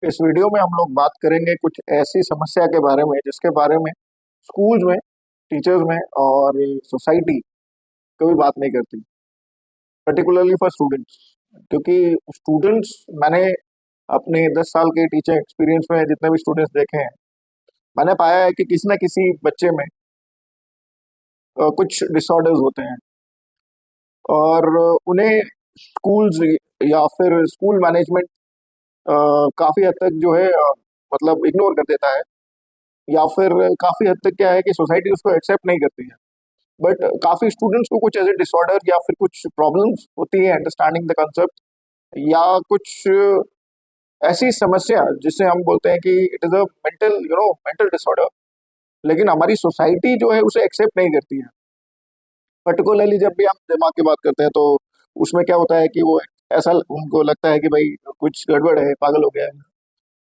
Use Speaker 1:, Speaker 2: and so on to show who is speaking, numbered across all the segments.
Speaker 1: इस वीडियो में हम लोग बात करेंगे कुछ ऐसी समस्या के बारे में जिसके बारे में स्कूल्स में, टीचर्स में और सोसाइटी कभी बात नहीं करती, पर्टिकुलरली फॉर स्टूडेंट्स। क्योंकि स्टूडेंट्स, मैंने अपने 10 साल के टीचर एक्सपीरियंस में जितने भी स्टूडेंट्स देखे हैं, मैंने पाया है कि किसी न किसी बच्चे में कुछ डिसऑर्डर्स होते हैं और उन्हें स्कूल्स या फिर स्कूल मैनेजमेंट काफ़ी हद तक जो है मतलब इग्नोर कर देता है, या फिर काफ़ी हद तक क्या है कि सोसाइटी उसको एक्सेप्ट नहीं करती है। बट काफ़ी स्टूडेंट्स को कुछ ऐसे डिसऑर्डर या फिर कुछ प्रॉब्लम्स होती है अंडरस्टैंडिंग द कंसेप्ट, या कुछ ऐसी समस्या जिसे हम बोलते हैं कि it is a mental disorder, लेकिन हमारी सोसाइटी जो है उसे एक्सेप्ट नहीं करती है। पर्टिकुलरली जब भी हम दिमाग की बात करते हैं तो उसमें क्या होता है कि वो ऐसा उनको लगता है कि भाई कुछ गड़बड़ है, पागल हो गया है।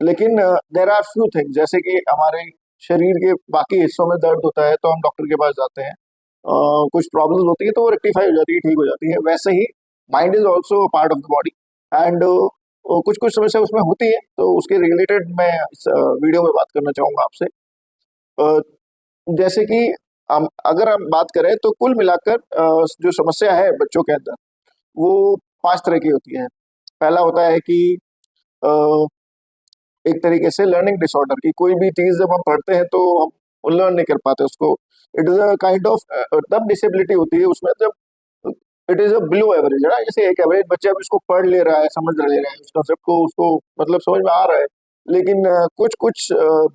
Speaker 1: लेकिन देर आर फ्यू थिंग्स, जैसे कि हमारे शरीर के बाकी हिस्सों में दर्द होता है तो हम डॉक्टर के पास जाते हैं। कुछ प्रॉब्लम्स होती है तो वो रेक्टिफाई हो जाती है, ठीक हो जाती है। वैसे ही mind is also part of the body, and कुछ कुछ समस्या उसमें होती है, तो उसके रिलेटेड मैं इस वीडियो में बात करना चाहूंगा आपसे। अ, जैसे कि अगर हम बात करें तो कुल मिलाकर जो समस्या है बच्चों के अंदर, वो 5 तरह की होती है। पहला होता है कि अ, एक तरीके से लर्निंग डिसऑर्डर, की कोई भी चीज जब हम पढ़ते हैं तो हम लर्न नहीं कर पाते उसको। It is a kind of, तब डिसेबिलिटी होती है उसमें जब it is a below average है ना। जैसे एक एवरेज बच्चा भी उसको पढ़ ले रहा है, समझ ले रहा है उस कंसेप्ट को, उसको मतलब समझ में आ रहा है। लेकिन कुछ कुछ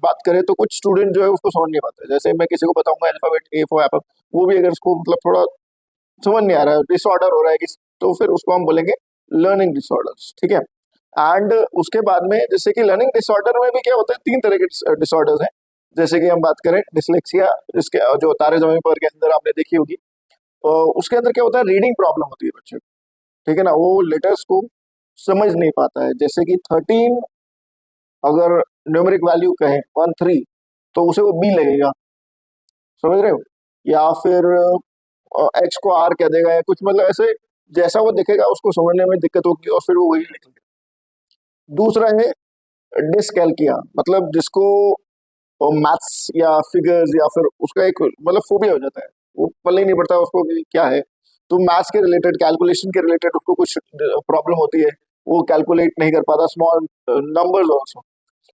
Speaker 1: बात करें तो कुछ स्टूडेंट जो है उसको समझ नहीं पाते। जैसे मैं किसी को बताऊंगा अल्फाबेट ए फॉर एप्पल, वो भी अगर उसको मतलब थोड़ा समझ नहीं आ रहा है, डिसऑर्डर हो रहा है तो फिर उसको हम बोलेंगे लर्निंग डिसऑर्डर्स, ठीक है। एंड उसके बाद में जैसे कि लर्निंग डिसऑर्डर में भी क्या होता है, 3 तरह के डिसऑर्डर्स हैं। जैसे कि हम बात करें डिसलेक्सिया, जिसके जो तारे जमीन पर के अंदर आपने देखी होगी, तो उसके अंदर क्या होता है, रीडिंग प्रॉब्लम होती है बच्चे को, ठीक है ना। वो लेटर्स को समझ नहीं पाता है। जैसे कि 13 अगर न्यूमेरिक वैल्यू कहें 13, तो उसे वो बी लगेगा, समझ रहे हो। या फिर एच को आर कह देगा, या कुछ मतलब ऐसे जैसा वो दिखेगा उसको समझने में दिक्कत होगी और फिर वो वही लिखेगा। दूसरा है डिसकैल्किया, मतलब जिसको मैथ्स या फिगर्स या फिर उसका एक मतलब फोबिया हो जाता है, वो पल्ले ही नहीं पड़ता उसको कि क्या है। तो मैथ्स के रिलेटेड, कैलकुलेशन के रिलेटेड उसको कुछ प्रॉब्लम होती है, वो कैलकुलेट नहीं कर पाता स्मॉल नंबर्स ऑल्सो।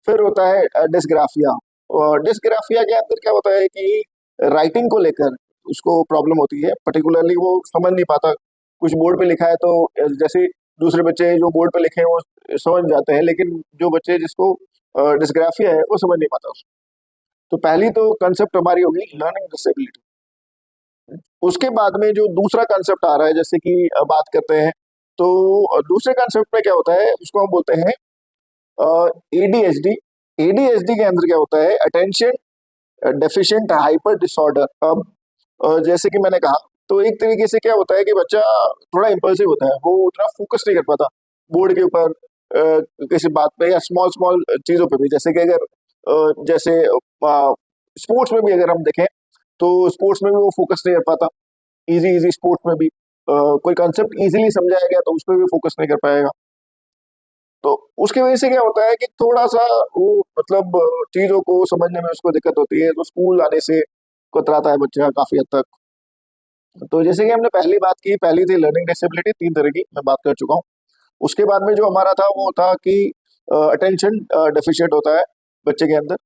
Speaker 1: फिर होता है डिस्ग्राफिया। और डिस्ग्राफिया के अंदर क्या होता है कि राइटिंग को लेकर उसको प्रॉब्लम होती है, पर्टिकुलरली वो समझ नहीं पाता। कुछ बोर्ड पे लिखा है तो जैसे दूसरे बच्चे जो बोर्ड पे लिखे हैं वो समझ जाते हैं, लेकिन जो बच्चे जिसको डिस्ग्राफिया है वो समझ नहीं पाता उसको। तो पहली तो कंसेप्ट हमारी होगी लर्निंग डिसेबिलिटी। उसके बाद में जो दूसरा कंसेप्ट आ रहा है, जैसे कि बात करते हैं तो दूसरे कंसेप्ट में क्या होता है, उसको हम बोलते हैं एडीएचडी। एडीएचडी के अंदर क्या होता है, अटेंशन डेफिशिएंट हाइपर डिसऑर्डर। अब जैसे कि मैंने कहा, तो एक तरीके से क्या होता है कि बच्चा थोड़ा इम्पल्सिव होता है, वो उतना फोकस नहीं कर पाता बोर्ड के ऊपर, किसी बात पे या स्मॉल स्मॉल चीजों पे भी। जैसे कि अगर जैसे स्पोर्ट्स में भी अगर हम देखें तो स्पोर्ट्स में भी वो फोकस नहीं कर पाता। इजी इजी स्पोर्ट्स में भी कोई कंसेप्ट इजीली समझाया गया तो उस पर भी फोकस नहीं कर पाएगा। तो उसकी वजह से क्या होता है कि थोड़ा सा वो मतलब चीजों को समझने में उसको दिक्कत होती है, तो स्कूल आने से कतराता है बच्चा काफी हद तक। तो जैसे कि हमने पहली बात की, पहली थी लर्निंग डिसेबिलिटी, 3 तरह की मैं बात कर चुका हूँ। उसके बाद में जो हमारा था वो था कि अटेंशन डेफिशिएंट होता है बच्चे के अंदर।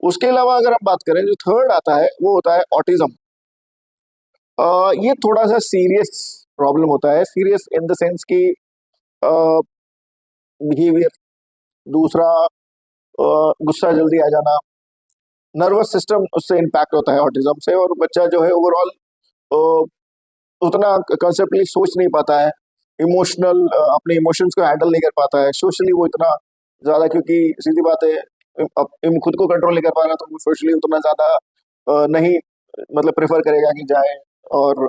Speaker 1: उसके अलावा अगर हम बात करें, जो थर्ड आता है वो होता है ऑटिज्म। ये थोड़ा सा सीरियस प्रॉब्लम होता है, सीरियस इन द सेंस कि बिहेवियर। दूसरा गुस्सा जल्दी आ जाना, नर्वस सिस्टम उससे इम्पैक्ट होता है ऑटिज्म से, और बच्चा जो है ओवरऑल उतना कंसेप्टली सोच नहीं पाता है। इमोशनल, अपने इमोशंस को हैंडल नहीं कर पाता है। सोशली वो इतना ज्यादा, क्योंकि सीधी बात है, खुद को कंट्रोल नहीं कर पा रहा तो वो सोशली उतना ज्यादा नहीं मतलब प्रेफर करेगा कि जाए। और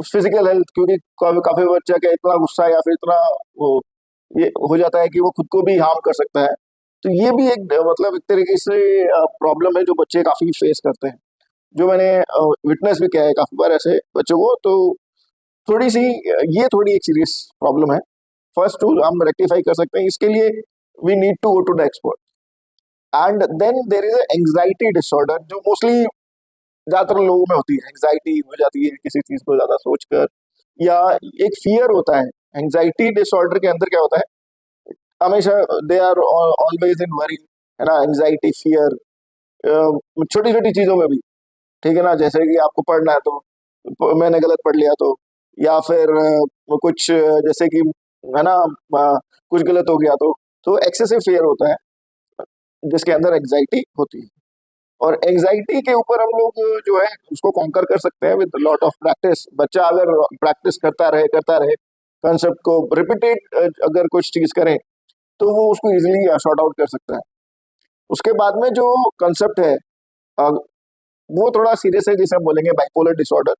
Speaker 1: फिजिकल हेल्थ, क्योंकि काफी काफी बच्चा का इतना गुस्सा या फिर इतना वो ये हो जाता है कि वो खुद को भी हार्म कर सकता है। तो ये भी एक मतलब एक तरीके से प्रॉब्लम है जो बच्चे काफी फेस करते हैं, जो मैंने विटनेस भी किया है काफी बार ऐसे बच्चों को। तो थोड़ी सी ये थोड़ी एक सीरियस प्रॉब्लम है। फर्स्ट टू हम रेक्टिफाई कर सकते हैं इसके लिए। we need to go to the expert. And then there is a anxiety disorder जो मोस्टली ज्यादातर लोगों में होती है, एंग्जाइटी हो जाती है किसी चीज को ज्यादा सोचकर, या एक फियर होता है। एंग्जाइटी डिसऑर्डर के अंदर क्या होता है, हमेशा they are always in worry, है ना, एंग्जाइटी फियर, छोटी छोटी चीजों में भी, ठीक है ना, जैसे कि आपको पढ़ना है तो मैंने गलत पढ़ लिया तो, या फिर कुछ जैसे कि, है ना, कुछ गलत हो गया तो एक्सेसिव फियर होता है जिसके अंदर एंग्जाइटी होती है। और एंग्जाइटी के ऊपर हम लोग जो है उसको कॉन्कर कर सकते हैं विद लॉट ऑफ प्रैक्टिस। बच्चा अगर प्रैक्टिस करता रहे कंसेप्ट को रिपीटेड, अगर कुछ चीज करें तो वो उसको इजीली शॉर्ट आउट कर सकता है। उसके बाद में जो कंसेप्ट है अ, वो थोड़ा सीरियस है, जिसे हम बोलेंगे बाइपोलर डिसऑर्डर।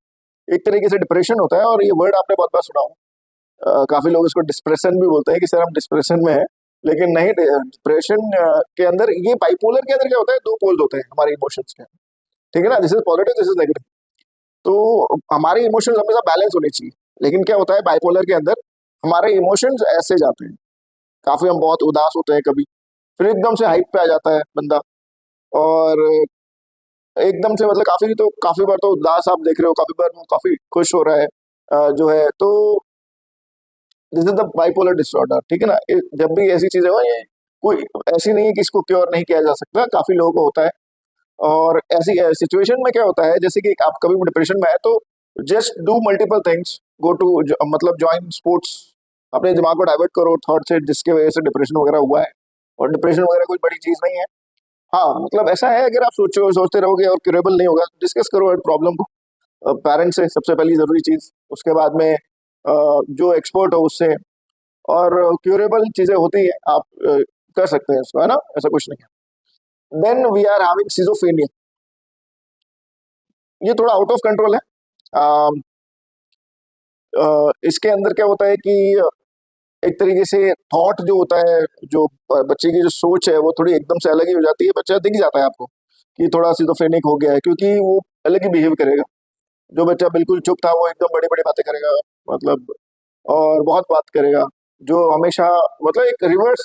Speaker 1: एक तरीके से डिप्रेशन होता है, और ये वर्ड आपने बहुत बार सुना हो। काफी लोग इसको डिस्प्रेशन भी बोलते हैं कि सर हम डिस्प्रेशन में है, लेकिन नहीं, डिप्रेशन के अंदर, ये बाइपोलर के अंदर क्या होता है, दो पोल्स होते हैं हमारे इमोशंस के, ठीक है ना, this is positive, this is negative. तो हमारे इमोशंस हमेशा बैलेंस होने चाहिए, लेकिन क्या होता है बाइपोलर के अंदर, हमारे इमोशंस ऐसे जाते हैं, काफी हम बहुत उदास होते हैं कभी, फिर एकदम से हाइप पे आ जाता है बंदा, और एकदम से मतलब काफी बार तो उदास आप देख रहे हो, काफी बार वो काफी खुश हो रहा है, जो है तो this is the bipolar disorder, ठीक है ना। जब भी ऐसी चीजें हो, ये कोई ऐसी नहीं है कि इसको क्योर नहीं किया जा सकता, काफी लोगों को होता है। और ऐसी सिचुएशन में क्या होता है, जैसे कि आप कभी डिप्रेशन में है तो just do multiple things, go to, मतलब ज्वाइन स्पोर्ट्स, अपने दिमाग को डाइवर्ट करो थॉट से जिसके वजह से डिप्रेशन वगैरह हुआ है। और डिप्रेशन वगैरह कोई बड़ी चीज नहीं है। हाँ, मतलब ऐसा है, अगर आप सोचते रहोगे और क्यूरेबल नहीं होगा, डिस्कस करो प्रॉब्लम को पेरेंट्स से, सबसे पहली जरूरी चीज। उसके बाद में जो एक्सपर्ट हो उससे, और क्यूरेबल चीजें होती है, आप कर सकते हैं इसको, है ना, ऐसा कुछ नहीं है। Then we are having schizophrenia, ये थोड़ा आउट ऑफ कंट्रोल है। अम, इसके अंदर क्या होता है कि एक तरीके से थॉट जो होता है, जो बच्चे की जो सोच है वो थोड़ी एकदम से अलग ही हो जाती है, बच्चा दिख जाता है आपको कि थोड़ा सिजोफ्रेनिक हो गया है, क्योंकि वो अलग ही बिहेव करेगा। जो बच्चा बिल्कुल चुप था वो एकदम बड़ी बड़ी बातें करेगा, मतलब, और बहुत बात करेगा। जो हमेशा, मतलब एक रिवर्स,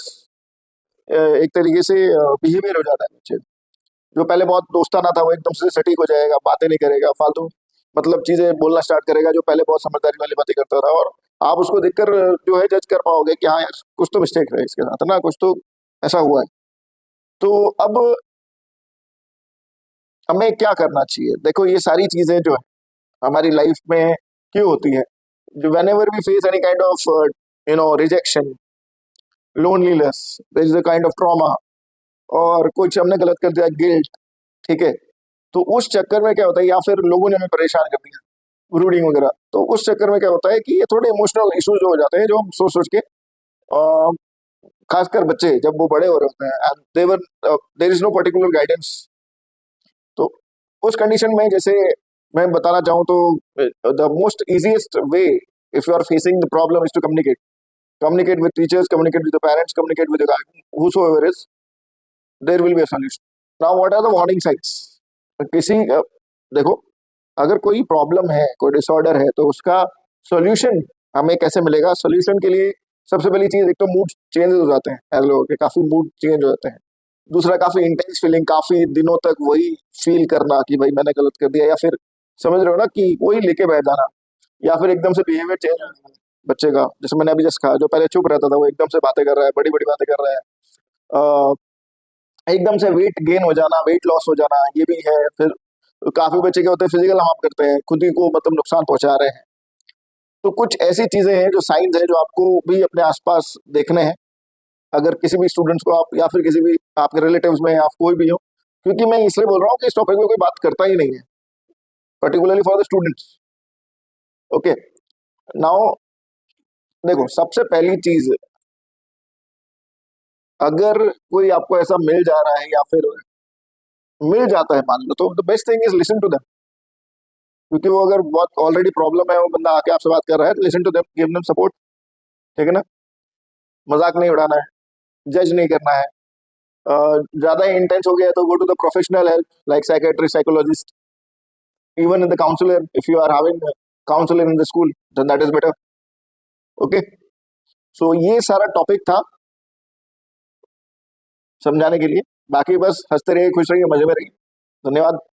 Speaker 1: एक तरीके से बिहेवियर हो जाता है बच्चे। जो पहले बहुत दोस्ताना था वो एकदम से सटीक हो जाएगा, बातें नहीं करेगा फालतू, मतलब चीजें बोलना स्टार्ट करेगा, जो पहले बहुत समझदारी वाली बातें करता था। और आप उसको देखकर जो है जज कर पाओगे कि हाँ यार, कुछ तो मिस्टेक है इसके साथ, है ना, कुछ तो ऐसा हुआ है। तो अब हमें क्या करना चाहिए, देखो ये सारी चीजें जो है हमारी लाइफ में क्यों होती है, जो whenever we face any kind of rejection, loneliness, this is a kind of trauma, और कुछ हमने गलत कर दिया, गिल्ट, ठीक है, तो उस चक्कर में क्या होता है, या फिर लोगों ने हमें परेशान कर दिया, रूडिंग वगैरह, तो उस चक्कर में क्या होता है कि ये थोड़े इमोशनल इश्यूज हो जाते हैं, जो हम सोच सोच के, खासकर बच्चे जब वो बड़े हो रहे होते हैं, and there there is no particular guidance. तो उस कंडीशन में, जैसे मैं बताना चाहूँ तो, the most easiest way if you are facing the problem is to communicate with teachers, communicate with parents, communicate with whosoever is, there will be a solution. Now what are the warning signs, किसी देखो, अगर कोई problem है, कोई disorder है, तो उसका solution हमें कैसे मिलेगा। सॉल्यूशन के लिए सबसे पहली चीज, एक तो मूड चेंज हो जाते हैं, ऐसे लोगों के काफी मूड चेंज हो जाते हैं। दूसरा, काफी इंटेंस फीलिंग, काफी दिनों तक वही फील करना कि भाई मैंने गलत कर दिया, या फिर समझ रहे हो ना कि वही लेके बैठ जाना, या फिर एकदम से बिहेवियर चेंज हो जाना बच्चे का, जैसे मैंने अभी जस्ट कहा, जो पहले चुप रहता था वो एकदम से बातें कर रहा है, बड़ी बड़ी बातें कर रहा है। एकदम से वेट गेन हो जाना, वेट लॉस हो जाना, ये भी है। फिर काफी बच्चे क्या होते हैं, फिजिकल हार्म करते हैं, खुद ही को मतलब नुकसान पहुंचा रहे हैं। तो कुछ ऐसी चीजें हैं, जो साइंस है, जो आपको भी अपने आसपास देखने हैं, अगर किसी भी स्टूडेंट्स को आप, या फिर किसी भी आपके रिलेटिव्स में, आप कोई भी हो। क्योंकि मैं इसलिए बोल रहा हूँ कि इस टॉपिक में कोई बात करता ही नहीं है, particularly for the students. Okay, now देखो, सबसे पहली चीज, अगर कोई आपको ऐसा मिल जा रहा है, या फिर मिल जाता है मान लो, तो the best thing is listen to them. क्योंकि वो अगर बहुत ऑलरेडी प्रॉब्लम है, वो बंदा आके आपसे बात कर रहा है, तो listen to them, give them support, ठीक है ना। मजाक नहीं उड़ाना है, जज नहीं करना है। ज्यादा इंटेंस हो गया तो go to the professional help, like psychiatrist, psychologist, even in the counsellor, if you are having counsellor in the school, then that is better. Okay, so ये सारा टॉपिक था। समझाने के लिए। बाकी बस हँसते रहिए, खुश रहिए, मज़े में रहिए। धन्यवाद।